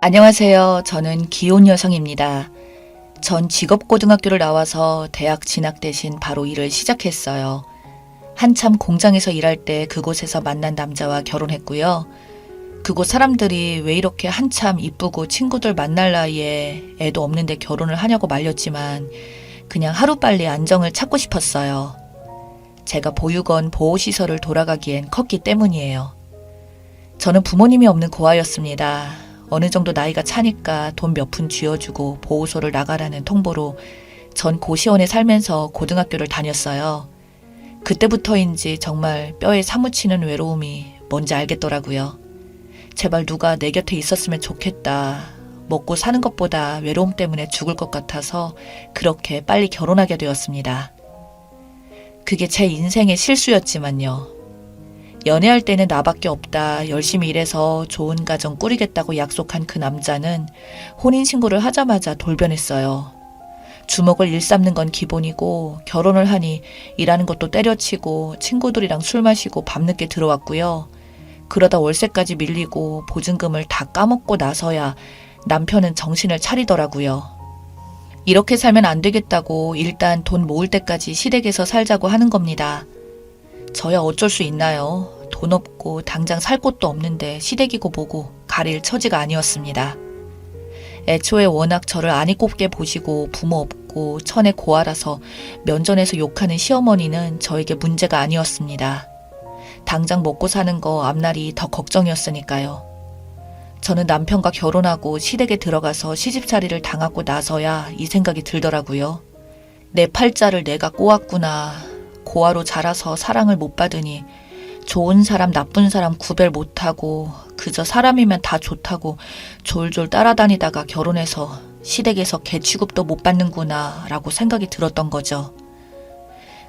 안녕하세요. 저는 기혼 여성입니다. 전 직업고등학교를 나와서 대학 진학 대신 바로 일을 시작했어요. 한참 공장에서 일할 때 그곳에서 만난 남자와 결혼했고요. 그곳 사람들이 왜 이렇게 한참 이쁘고 친구들 만날 나이에 애도 없는데 결혼을 하냐고 말렸지만 그냥 하루빨리 안정을 찾고 싶었어요. 제가 보육원 보호시설을 돌아가기엔 컸기 때문이에요. 저는 부모님이 없는 고아였습니다. 어느 정도 나이가 차니까 돈 몇 푼 쥐어주고 보호소를 나가라는 통보로 전 고시원에 살면서 고등학교를 다녔어요. 그때부터인지 정말 뼈에 사무치는 외로움이 뭔지 알겠더라고요. 제발 누가 내 곁에 있었으면 좋겠다. 먹고 사는 것보다 외로움 때문에 죽을 것 같아서 그렇게 빨리 결혼하게 되었습니다. 그게 제 인생의 실수였지만요. 연애할 때는 나밖에 없다. 열심히 일해서 좋은 가정 꾸리겠다고 약속한 그 남자는 혼인신고를 하자마자 돌변했어요. 주먹을 일삼는 건 기본이고 결혼을 하니 일하는 것도 때려치고 친구들이랑 술 마시고 밤늦게 들어왔고요. 그러다 월세까지 밀리고 보증금을 다 까먹고 나서야 남편은 정신을 차리더라고요. 이렇게 살면 안 되겠다고 일단 돈 모을 때까지 시댁에서 살자고 하는 겁니다. 저야 어쩔 수 있나요? 돈 없고 당장 살 곳도 없는데 시댁이고 뭐고 가릴 처지가 아니었습니다. 애초에 워낙 저를 아니 꼽게 보시고 부모 없고 천의 고아라서 면전에서 욕하는 시어머니는 저에게 문제가 아니었습니다. 당장 먹고 사는 거 앞날이 더 걱정이었으니까요. 저는 남편과 결혼하고 시댁에 들어가서 시집살이를 당하고 나서야 이 생각이 들더라고요. 내 팔자를 내가 꼬았구나. 고아로 자라서 사랑을 못 받으니 좋은 사람 나쁜 사람 구별 못하고 그저 사람이면 다 좋다고 졸졸 따라다니다가 결혼해서 시댁에서 개취급도 못 받는구나 라고 생각이 들었던 거죠.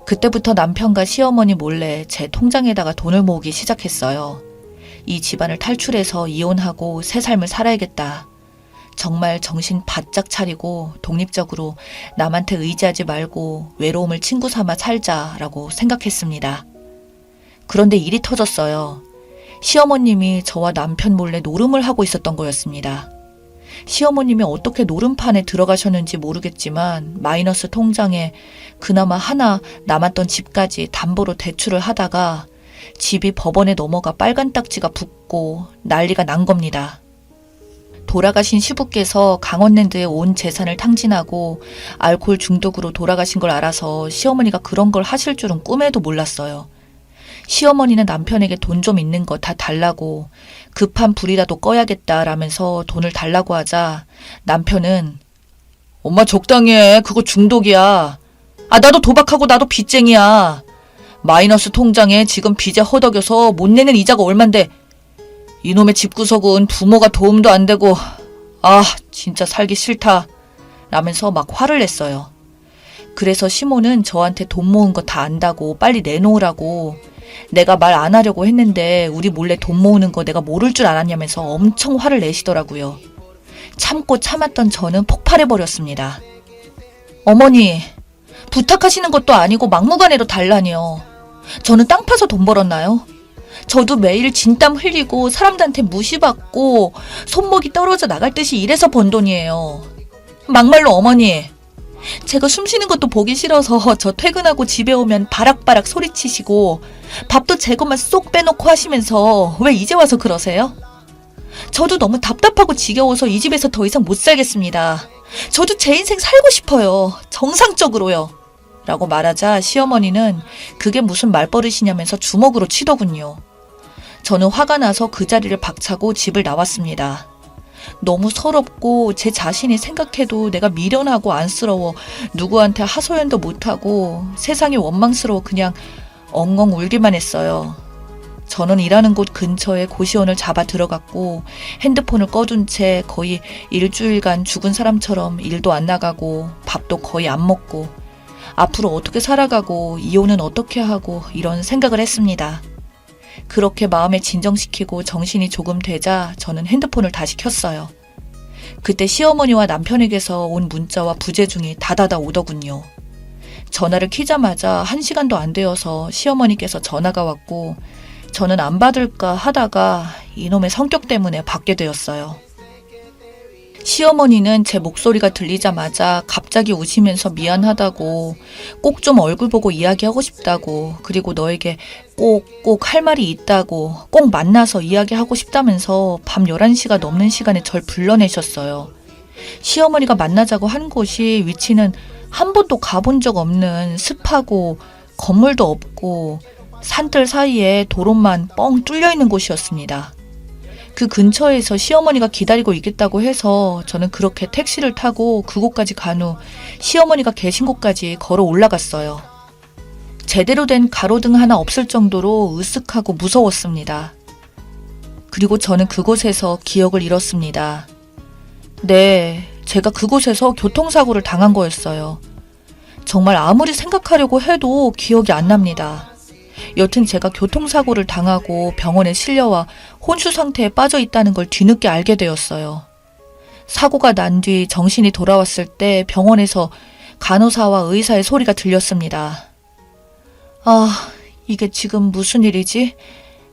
그때부터 남편과 시어머니 몰래 제 통장에다가 돈을 모으기 시작했어요. 이 집안을 탈출해서 이혼하고 새 삶을 살아야겠다. 정말 정신 바짝 차리고 독립적으로 남한테 의지하지 말고 외로움을 친구 삼아 살자라고 생각했습니다. 그런데 일이 터졌어요. 시어머님이 저와 남편 몰래 노름을 하고 있었던 거였습니다. 시어머님이 어떻게 노름판에 들어가셨는지 모르겠지만 마이너스 통장에 그나마 하나 남았던 집까지 담보로 대출을 하다가 집이 법원에 넘어가 빨간 딱지가 붙고 난리가 난 겁니다. 돌아가신 시부께서 강원랜드에 온 재산을 탕진하고 알코올 중독으로 돌아가신 걸 알아서 시어머니가 그런 걸 하실 줄은 꿈에도 몰랐어요. 시어머니는 남편에게 돈 좀 있는 거 다 달라고 급한 불이라도 꺼야겠다라면서 돈을 달라고 하자 남편은 엄마 적당히 해. 그거 중독이야. 아 나도 도박하고 나도 빚쟁이야. 마이너스 통장에 지금 빚에 허덕여서 못 내는 이자가 얼만데 이놈의 집구석은 부모가 도움도 안 되고 아 진짜 살기 싫다 라면서 막 화를 냈어요. 그래서 시모는 저한테 돈 모은 거 다 안다고 빨리 내놓으라고 내가 말 안 하려고 했는데 우리 몰래 돈 모으는 거 내가 모를 줄 알았냐면서 엄청 화를 내시더라고요. 참고 참았던 저는 폭발해버렸습니다. 어머니 부탁하시는 것도 아니고 막무가내로 달라니요. 저는 땅 파서 돈 벌었나요? 저도 매일 진땀 흘리고 사람들한테 무시받고 손목이 떨어져 나갈 듯이 일해서 번 돈이에요. 막말로 어머니, 제가 숨 쉬는 것도 보기 싫어서 저 퇴근하고 집에 오면 바락바락 소리치시고 밥도 제 것만 쏙 빼놓고 하시면서 왜 이제 와서 그러세요? 저도 너무 답답하고 지겨워서 이 집에서 더 이상 못 살겠습니다. 저도 제 인생 살고 싶어요. 정상적으로요. 라고 말하자 시어머니는 그게 무슨 말버릇이냐면서 주먹으로 치더군요. 저는 화가 나서 그 자리를 박차고 집을 나왔습니다. 너무 서럽고 제 자신이 생각해도 내가 미련하고 안쓰러워 누구한테 하소연도 못하고 세상이 원망스러워 그냥 엉엉 울기만 했어요. 저는 일하는 곳 근처에 고시원을 잡아 들어갔고 핸드폰을 꺼둔 채 거의 일주일간 죽은 사람처럼 일도 안 나가고 밥도 거의 안 먹고 앞으로 어떻게 살아가고 이혼은 어떻게 하고 이런 생각을 했습니다. 그렇게 마음에 진정시키고 정신이 조금 되자 저는 핸드폰을 다시 켰어요. 그때 시어머니와 남편에게서 온 문자와 부재중이 다다다 오더군요. 전화를 키자마자 1시간도 안 되어서 시어머니께서 전화가 왔고 저는 안 받을까 하다가 이놈의 성격 때문에 받게 되었어요. 시어머니는 제 목소리가 들리자마자 갑자기 우시면서 미안하다고, 꼭 좀 얼굴 보고 이야기하고 싶다고, 그리고 너에게 꼭 할 말이 있다고, 꼭 만나서 이야기하고 싶다면서 밤 11시가 넘는 시간에 절 불러내셨어요. 시어머니가 만나자고 한 곳이 위치는 한 번도 가본 적 없는 습하고 건물도 없고 산들 사이에 도로만 뻥 뚫려 있는 곳이었습니다. 그 근처에서 시어머니가 기다리고 있겠다고 해서 저는 그렇게 택시를 타고 그곳까지 간 후 시어머니가 계신 곳까지 걸어 올라갔어요. 제대로 된 가로등 하나 없을 정도로 으쓱하고 무서웠습니다. 그리고 저는 그곳에서 기억을 잃었습니다. 네, 제가 그곳에서 교통사고를 당한 거였어요. 정말 아무리 생각하려고 해도 기억이 안 납니다. 여튼 제가 교통사고를 당하고 병원에 실려와 혼수 상태에 빠져 있다는 걸 뒤늦게 알게 되었어요. 사고가 난 뒤 정신이 돌아왔을 때 병원에서 간호사와 의사의 소리가 들렸습니다. 아, 이게 지금 무슨 일이지?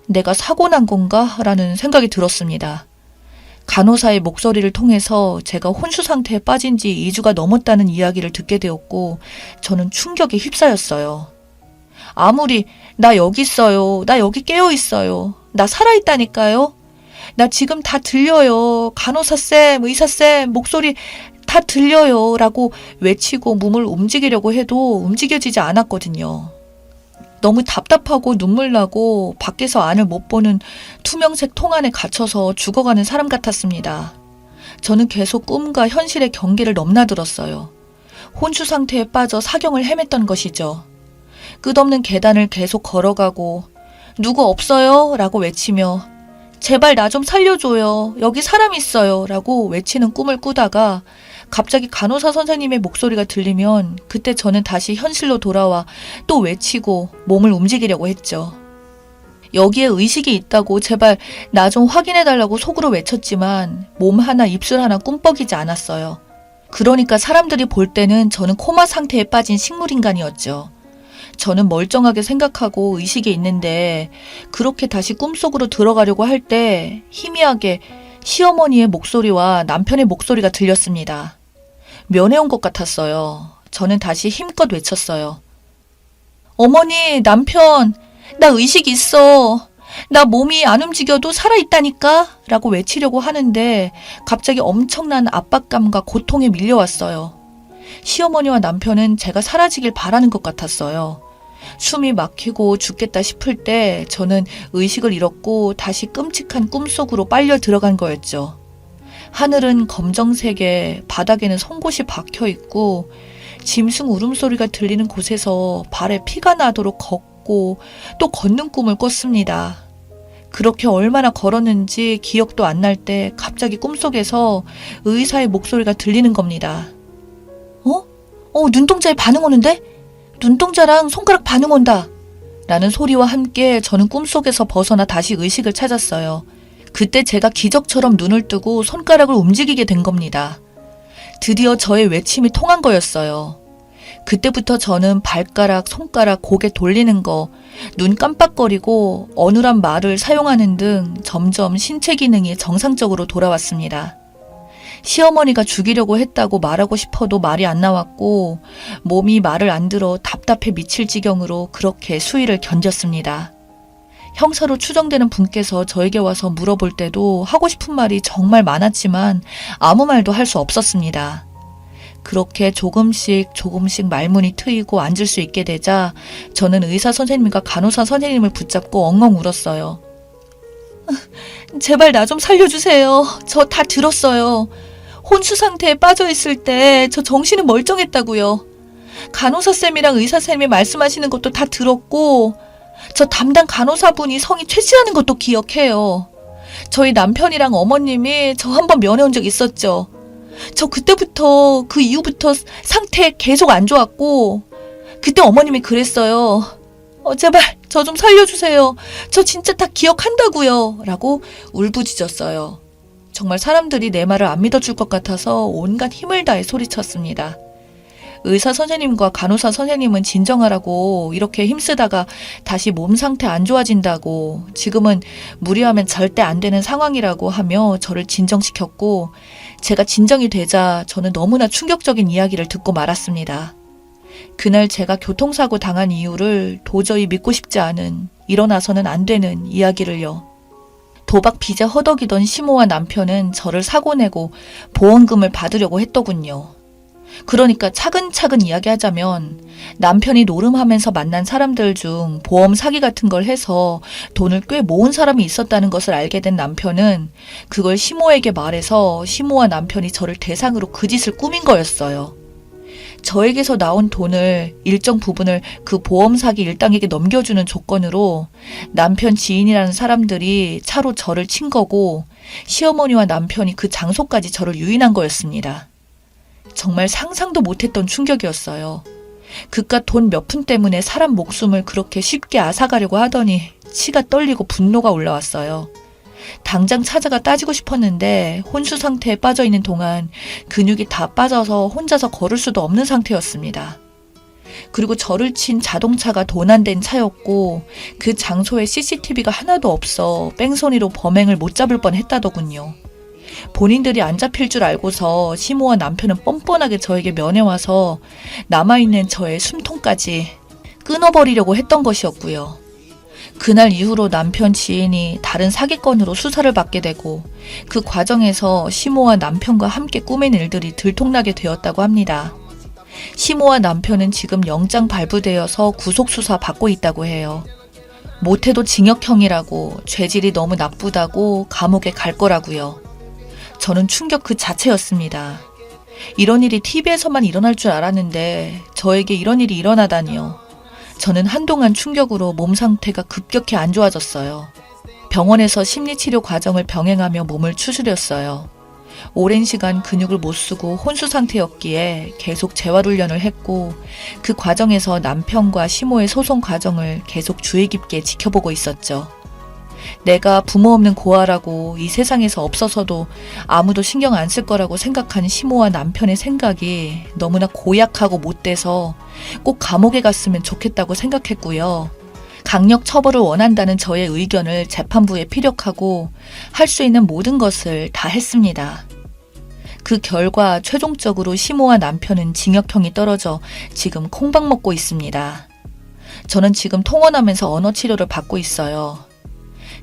내가 사고 난 건가? 라는 생각이 들었습니다. 간호사의 목소리를 통해서 제가 혼수 상태에 빠진 지 2주가 넘었다는 이야기를 듣게 되었고 저는 충격에 휩싸였어요. 아무리 나 여기 있어요. 나 여기 깨어 있어요. 나 살아있다니까요. 나 지금 다 들려요. 간호사쌤, 의사쌤 목소리 다 들려요. 라고 외치고 몸을 움직이려고 해도 움직여지지 않았거든요. 너무 답답하고 눈물 나고 밖에서 안을 못 보는 투명색 통 안에 갇혀서 죽어가는 사람 같았습니다. 저는 계속 꿈과 현실의 경계를 넘나들었어요. 혼수 상태에 빠져 사경을 헤맸던 것이죠. 끝없는 계단을 계속 걸어가고 누구 없어요? 라고 외치며 제발 나 좀 살려줘요. 여기 사람 있어요. 라고 외치는 꿈을 꾸다가 갑자기 간호사 선생님의 목소리가 들리면 그때 저는 다시 현실로 돌아와 또 외치고 몸을 움직이려고 했죠. 여기에 의식이 있다고 제발 나 좀 확인해달라고 속으로 외쳤지만 몸 하나 입술 하나 꿈뻑이지 않았어요. 그러니까 사람들이 볼 때는 저는 코마 상태에 빠진 식물인간이었죠. 저는 멀쩡하게 생각하고 의식이 있는데 그렇게 다시 꿈속으로 들어가려고 할 때 희미하게 시어머니의 목소리와 남편의 목소리가 들렸습니다. 면회 온 것 같았어요. 저는 다시 힘껏 외쳤어요. 어머니, 남편, 나 의식 있어. 나 몸이 안 움직여도 살아있다니까? 라고 외치려고 하는데 갑자기 엄청난 압박감과 고통에 밀려왔어요. 시어머니와 남편은 제가 사라지길 바라는 것 같았어요. 숨이 막히고 죽겠다 싶을 때 저는 의식을 잃었고 다시 끔찍한 꿈속으로 빨려 들어간 거였죠. 하늘은 검정색에 바닥에는 송곳이 박혀있고 짐승 울음소리가 들리는 곳에서 발에 피가 나도록 걷고 또 걷는 꿈을 꿨습니다. 그렇게 얼마나 걸었는지 기억도 안 날 때 갑자기 꿈속에서 의사의 목소리가 들리는 겁니다. 눈동자에 반응 오는데? 눈동자랑 손가락 반응 온다. 라는 소리와 함께 저는 꿈속에서 벗어나 다시 의식을 찾았어요. 그때 제가 기적처럼 눈을 뜨고 손가락을 움직이게 된 겁니다. 드디어 저의 외침이 통한 거였어요. 그때부터 저는 발가락, 손가락, 고개 돌리는 거, 눈 깜빡거리고 어눌한 말을 사용하는 등 점점 신체 기능이 정상적으로 돌아왔습니다. 시어머니가 죽이려고 했다고 말하고 싶어도 말이 안 나왔고 몸이 말을 안 들어 답답해 미칠 지경으로 그렇게 수위를 견뎠습니다. 형사로 추정되는 분께서 저에게 와서 물어볼 때도 하고 싶은 말이 정말 많았지만 아무 말도 할 수 없었습니다. 그렇게 조금씩 말문이 트이고 앉을 수 있게 되자 저는 의사 선생님과 간호사 선생님을 붙잡고 엉엉 울었어요. 제발 나 좀 살려주세요. 저 다 들었어요. 혼수 상태에 빠져있을 때 저 정신은 멀쩡했다고요. 간호사쌤이랑 의사쌤이 말씀하시는 것도 다 들었고 저 담당 간호사분이 성이 최 씨라는 것도 기억해요. 저희 남편이랑 어머님이 저 한번 면회 온 적 있었죠. 저 그때부터 그 이후부터 상태 계속 안 좋았고 그때 어머님이 그랬어요. 제발 저 좀 살려주세요. 저 진짜 다 기억한다고요. 라고 울부짖었어요. 정말 사람들이 내 말을 안 믿어줄 것 같아서 온갖 힘을 다해 소리쳤습니다. 의사 선생님과 간호사 선생님은 진정하라고 이렇게 힘쓰다가 다시 몸 상태 안 좋아진다고 지금은 무리하면 절대 안 되는 상황이라고 하며 저를 진정시켰고 제가 진정이 되자 저는 너무나 충격적인 이야기를 듣고 말았습니다. 그날 제가 교통사고 당한 이유를 도저히 믿고 싶지 않은 일어나서는 안 되는 이야기를요. 도박 빚에 허덕이던 시모와 남편은 저를 사고 내고 보험금을 받으려고 했더군요. 그러니까 차근차근 이야기하자면 남편이 노름하면서 만난 사람들 중 보험 사기 같은 걸 해서 돈을 꽤 모은 사람이 있었다는 것을 알게 된 남편은 그걸 시모에게 말해서 시모와 남편이 저를 대상으로 그 짓을 꾸민 거였어요. 저에게서 나온 돈을 일정 부분을 그 보험 사기 일당에게 넘겨주는 조건으로 남편 지인이라는 사람들이 차로 저를 친 거고 시어머니와 남편이 그 장소까지 저를 유인한 거였습니다. 정말 상상도 못했던 충격이었어요. 그깟 돈 몇 푼 때문에 사람 목숨을 그렇게 쉽게 앗아가려고 하더니 치가 떨리고 분노가 올라왔어요. 당장 찾아가 따지고 싶었는데 혼수 상태에 빠져 있는 동안 근육이 다 빠져서 혼자서 걸을 수도 없는 상태였습니다. 그리고 저를 친 자동차가 도난된 차였고 그 장소에 CCTV가 하나도 없어 뺑소니로 범행을 못 잡을 뻔했다더군요. 본인들이 안 잡힐 줄 알고서 시모와 남편은 뻔뻔하게 저에게 면회와서 남아있는 저의 숨통까지 끊어버리려고 했던 것이었고요. 그날 이후로 남편 지인이 다른 사기건으로 수사를 받게 되고 그 과정에서 시모와 남편과 함께 꾸민 일들이 들통나게 되었다고 합니다. 시모와 남편은 지금 영장 발부되어서 구속수사 받고 있다고 해요. 못해도 징역형이라고 죄질이 너무 나쁘다고 감옥에 갈 거라고요. 저는 충격 그 자체였습니다. 이런 일이 TV에서만 일어날 줄 알았는데 저에게 이런 일이 일어나다니요. 저는 한동안 충격으로 몸 상태가 급격히 안 좋아졌어요. 병원에서 심리치료 과정을 병행하며 몸을 추스렸어요. 오랜 시간 근육을 못 쓰고 혼수 상태였기에 계속 재활훈련을 했고 그 과정에서 남편과 시모의 소송 과정을 계속 주의 깊게 지켜보고 있었죠. 내가 부모 없는 고아라고 이 세상에서 없어서도 아무도 신경 안 쓸 거라고 생각한 시모와 남편의 생각이 너무나 고약하고 못돼서 꼭 감옥에 갔으면 좋겠다고 생각했고요. 강력 처벌을 원한다는 저의 의견을 재판부에 피력하고 할 수 있는 모든 것을 다 했습니다. 그 결과 최종적으로 시모와 남편은 징역형이 떨어져 지금 콩밥 먹고 있습니다. 저는 지금 통원하면서 언어 치료를 받고 있어요.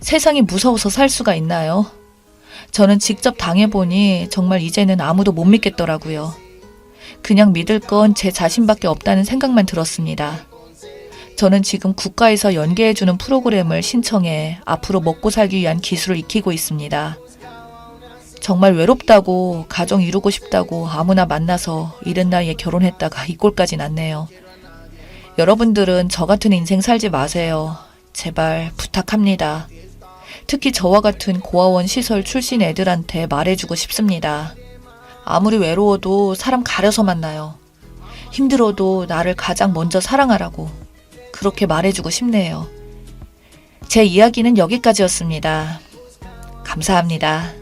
세상이 무서워서 살 수가 있나요? 저는 직접 당해보니 정말 이제는 아무도 못 믿겠더라고요. 그냥 믿을 건 제 자신밖에 없다는 생각만 들었습니다. 저는 지금 국가에서 연계해주는 프로그램을 신청해 앞으로 먹고 살기 위한 기술을 익히고 있습니다. 정말 외롭다고 가정 이루고 싶다고 아무나 만나서 이른 나이에 결혼했다가 이 꼴까지 났네요. 여러분들은 저 같은 인생 살지 마세요. 제발 부탁합니다. 특히 저와 같은 고아원 시설 출신 애들한테 말해주고 싶습니다. 아무리 외로워도 사람 가려서 만나요. 힘들어도 나를 가장 먼저 사랑하라고 그렇게 말해주고 싶네요. 제 이야기는 여기까지였습니다. 감사합니다.